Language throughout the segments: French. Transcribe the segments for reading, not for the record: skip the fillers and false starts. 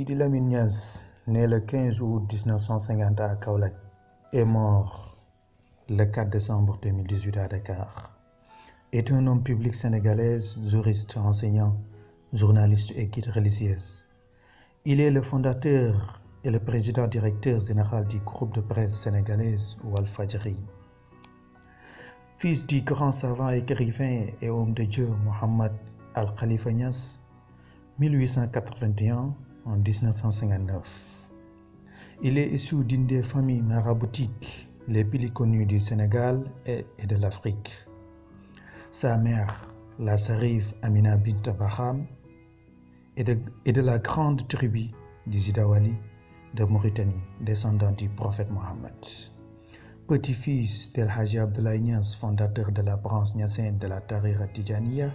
Sidi Lamine Niasse, né le 15 août 1950 à Kaolack, est mort le 4 décembre 2018 à Dakar. Est un homme public sénégalais, juriste, enseignant, journaliste et guide religieuse. Il est le fondateur et le président directeur général du groupe de presse sénégalaise Walfadjri. Fils du grand savant, écrivain et homme de Dieu Mohamed Al-Khalifa Niasse, 1881 en 1959. Il est issu d'une des familles maraboutiques les plus connues du Sénégal et de l'Afrique. Sa mère, la Sarife Amina Bint Baham, est de la grande tribu du Zidawali de Mauritanie, descendant du prophète Mohammed. Petit-fils d'El Hadji Abdoulaye Niasse, fondateur de la branche niassène de la Tariqa Tidjaniya,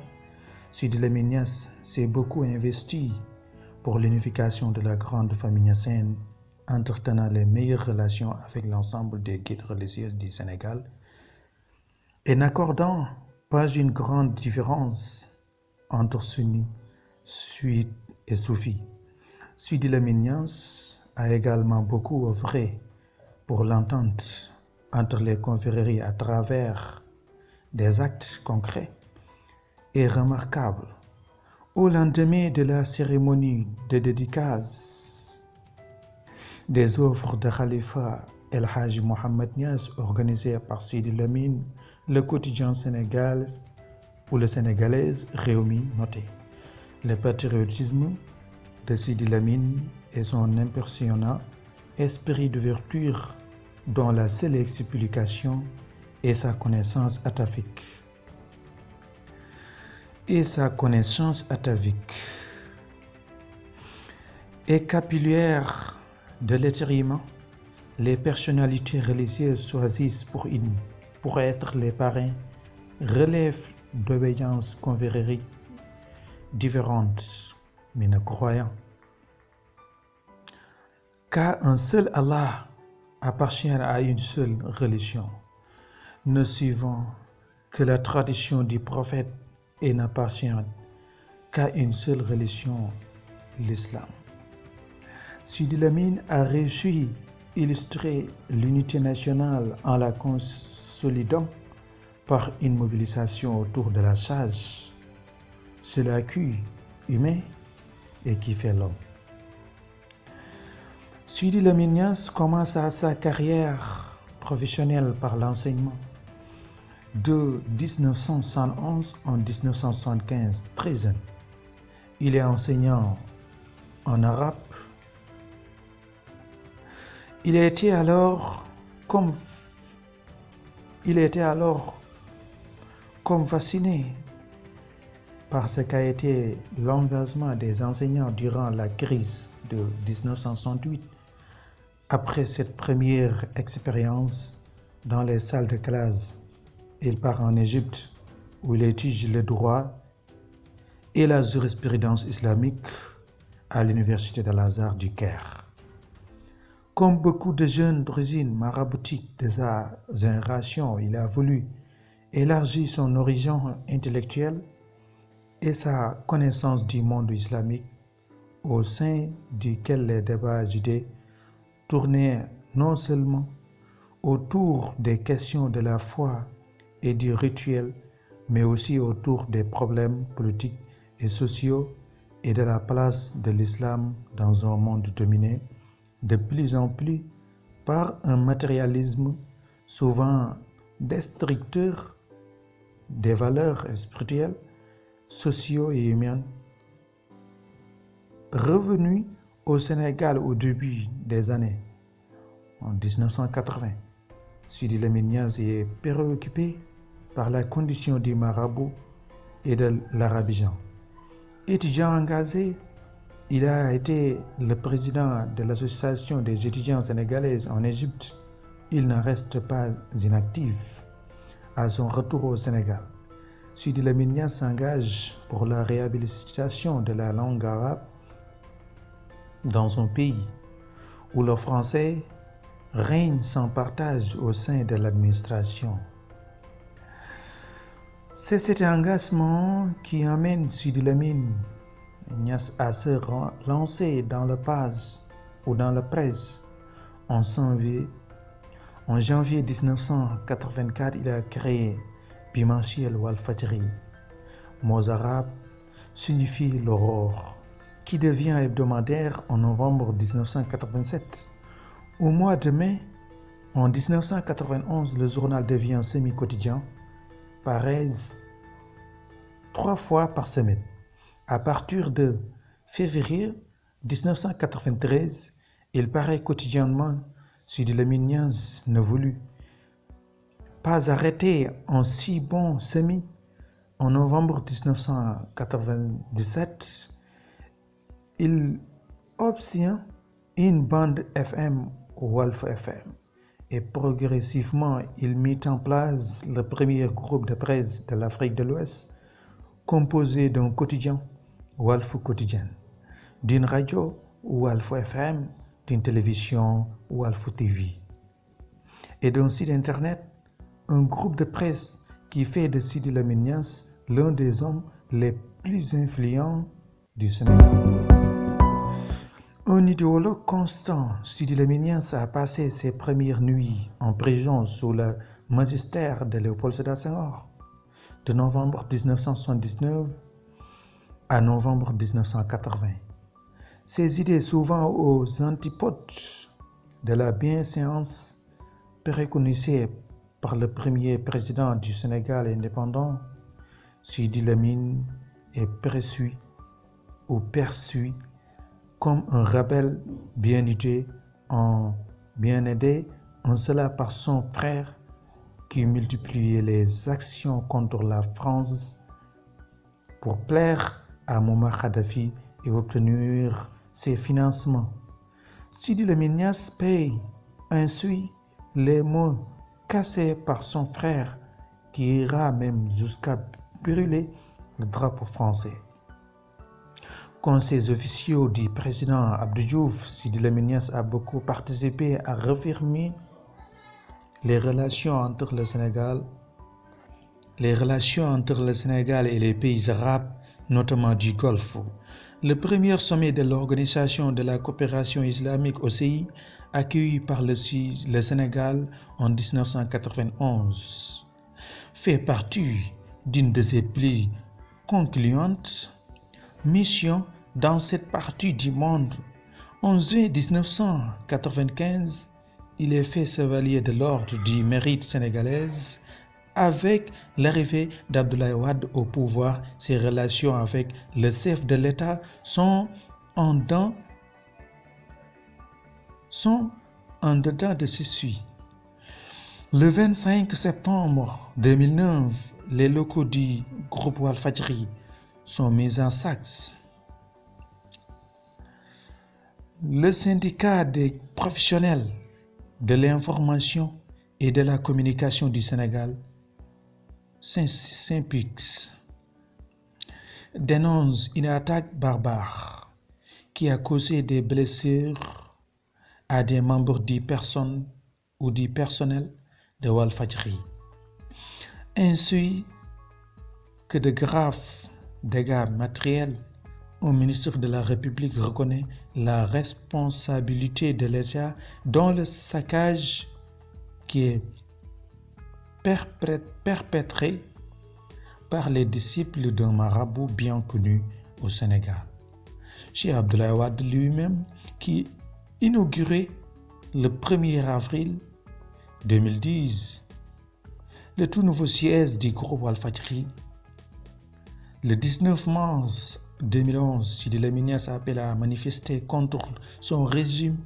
Sidi Lamine Niasse s'est beaucoup investi pour l'unification de la grande famille niassène, entretenant les meilleures relations avec l'ensemble des guides religieux du Sénégal et n'accordant pas une grande différence entre sunnis, suites et soufis. Sidi Lamine Niasse a également beaucoup œuvré pour l'entente entre les confréries à travers des actes concrets et remarquables. Au lendemain de la cérémonie de dédicace des œuvres de Khalifa El Hadji Mohamed Niasse organisée par Sidi Lamine, le quotidien sénégalais ou le sénégalaise Réumi notait le patriotisme de Sidi Lamine et son impressionnant esprit d'ouverture dont la seule explication est sa connaissance atavique. Et capillaire de l'étirement, les personnalités religieuses choisies pour être les parrains relèvent d'obédiences confrériques différentes, mais ne croyant qu'à un seul Allah, appartient à une seule religion, ne suivant que la tradition du prophète et n'appartient qu'à une seule religion, l'islam. Sidi Lamine a réussi à illustrer l'unité nationale en la consolidant par une mobilisation autour de la charge. C'est l'accueil humain et qui fait l'homme. Sidi Lamine Niasse commença sa carrière professionnelle par l'enseignement. De 1971 en 1975, très jeune, il est enseignant en arabe. Il était alors comme fasciné par ce qu'a été l'engagement des enseignants durant la crise de 1968. Après cette première expérience dans les salles de classe, il part en Égypte où il étudie le droit et la jurisprudence islamique à l'université d'Al-Azhar du Caire. Comme beaucoup de jeunes d'origine maraboutique de sa génération, il a voulu élargir son horizon intellectuel et sa connaissance du monde islamique, au sein duquel les débats d'idées tournaient non seulement autour des questions de la foi et du rituel, mais aussi autour des problèmes politiques et sociaux et de la place de l'islam dans un monde dominé de plus en plus par un matérialisme souvent destructeur des valeurs spirituelles, sociaux et humaines. Revenu au Sénégal au début des années en 1980, Sidi Lamine Niasse est préoccupé par la condition du marabout et de l'arabisant. Étudiant engagé, il a été le président de l'association des étudiants sénégalais en Égypte. Il n'en reste pas inactif. À son retour au Sénégal, Sidi Lamine Niasse s'engage pour la réhabilitation de la langue arabe dans son pays, où le français règne sans partage au sein de l'administration. C'est cet engagement qui amène Sidi Lamine Niasse a se lancé dans le page ou dans la presse en janvier 1984, il a créé bimensuel Walfadjri. Mots arabes signifie l'aurore, qui devient hebdomadaire en novembre 1987. Au mois de mai, en 1991, le journal devient semi-quotidien, paraît 3 fois par semaine. À partir de février 1993, il paraît quotidiennement. Sidi Lamine Niasse ne voulut pas arrêter en si bon semis. En novembre 1997, il obtient une bande FM Walf FM et progressivement il mit en place le premier groupe de presse de l'Afrique de l'Ouest composé d'un quotidien Walf Quotidien, d'une radio Walf FM, d'une télévision Walf TV et d'un site internet, un groupe de presse qui fait de Sidi Lamine Niasse l'un des hommes les plus influents du Sénégal. Un idéologue constant, Sidi Lamine Niasse a passé ses premières nuits en prison sous le magistère de Léopold Sédar Senghor, de novembre 1979 à novembre 1980. Ses idées, souvent aux antipodes de la bienséance préconisée par le premier président du Sénégal indépendant, Sidi Lamine est perçu comme un rebelle bien aidé, en cela par son frère qui multipliait les actions contre la France pour plaire à Mouammar Kadhafi et obtenir ses financements. Sidi Lamine Niasse paye ainsi les mots cassés par son frère qui ira même jusqu'à brûler le drapeau français. Conseils officiaux du président Abdou Diouf, Sidi Lamine Niasse a beaucoup participé à refermer les relations entre le Sénégal et les pays arabes, notamment du Golfe. Le premier sommet de l'Organisation de la coopération islamique OCI, accueilli par le Sénégal en 1991, fait partie d'une de ses plus concluantes missions dans cette partie du monde. En juin 1995, il est fait chevalier de l'ordre du mérite sénégalaise. Avec l'arrivée d'Abdoulaye Wade au pouvoir, ses relations avec le chef de l'État sont en dedans de s'essuie. Le 25 septembre 2009, les locaux du groupe Walfadjri sont mis en sac. Le syndicat des professionnels de l'information et de la communication du Sénégal, Synpics, dénonce une attaque barbare qui a causé des blessures à des membres du personnel de Walfadjri, ainsi que de graves dégâts matériels. Un ministre de la République reconnaît la responsabilité de l'État dans le saccage qui est perpétré par les disciples d'un marabout bien connu au Sénégal. Cheikh Abdoulaye Wade lui-même, qui inaugurait le 1er avril 2010 le tout nouveau siège du groupe Walfadjri. Le 19 mars 2011, Sidi Lamine Niasse appelle à manifester contre son régime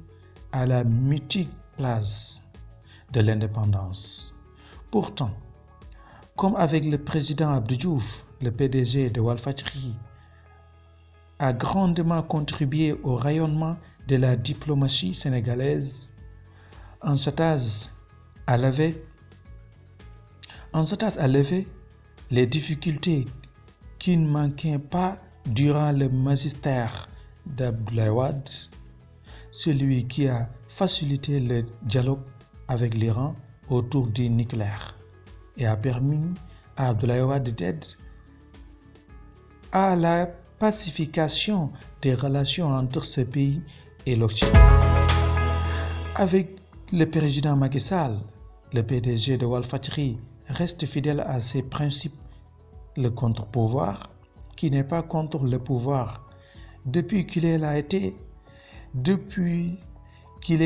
à la mythique place de l'Indépendance. Pourtant, comme avec le président Abdou Diouf, le PDG de Walfadjri a grandement contribué au rayonnement de la diplomatie sénégalaise, en s'attachant à lever les difficultés qui ne manquaient pas durant le magistère d'Abdoulaye Wade, celui qui a facilité le dialogue avec l'Iran autour du nucléaire et a permis à Abdoulaye Wade d'aider à la pacification des relations entre ce pays et l'Occident. Avec le président Macky Sall, le PDG de Walfadjri reste fidèle à ses principes, le contre-pouvoir qui n'est pas contre le pouvoir. Depuis qu'il est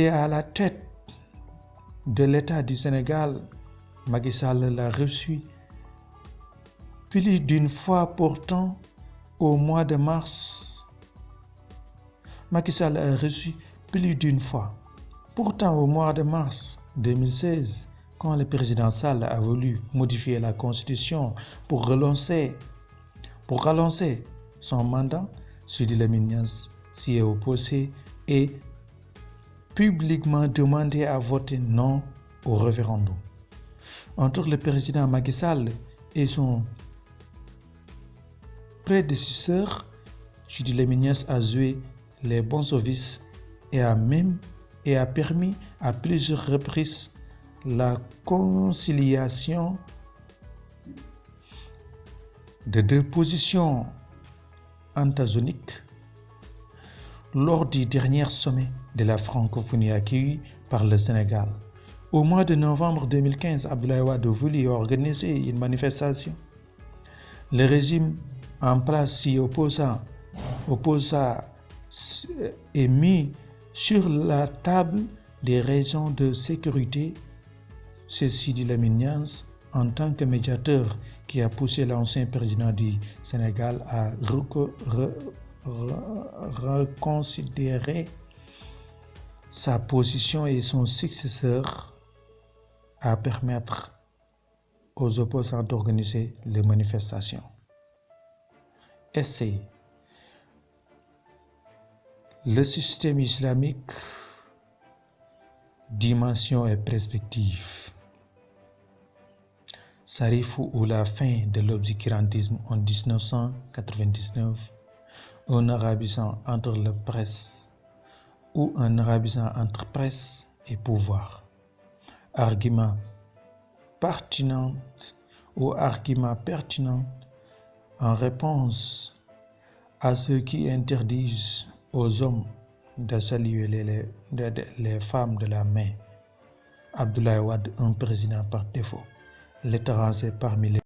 à la tête de l'État du Sénégal, Macky Sall l'a reçu plus d'une fois. Pourtant, au mois de mars, Macky Sall a reçu plus d'une fois. Pourtant, au mois de mars 2016, quand le président Sall a voulu modifier la Constitution pour relancer son mandat, Sidi Lamine Niasse s'y est opposé et publiquement demandé à voter non au référendum. Entre le président Macky Sall et son prédécesseur, Sidi Lamine Niasse a joué les bons services et a permis à plusieurs reprises la conciliation de deux positions antagoniques lors du dernier sommet de la francophonie accueilli par le Sénégal. Au mois de novembre 2015, Abdoulaye Wade voulut organiser une manifestation. Le régime en place s'y opposa et mit sur la table des raisons de sécurité. C'est Sidi Lamine Niasse, en tant que médiateur, qui a poussé l'ancien président du Sénégal à reconsidérer sa position et son successeur à permettre aux opposants d'organiser les manifestations. Essai. Le système islamique, dimension et perspective. Sarifou ou la fin de l'obscurantisme en 1999, un arabisant entre la presse ou un arabisant entre presse et pouvoir. Argument pertinent en réponse à ceux qui interdisent aux hommes de saluer les femmes de la main. Abdoulaye Wade, un président par défaut. L'étranger parmi les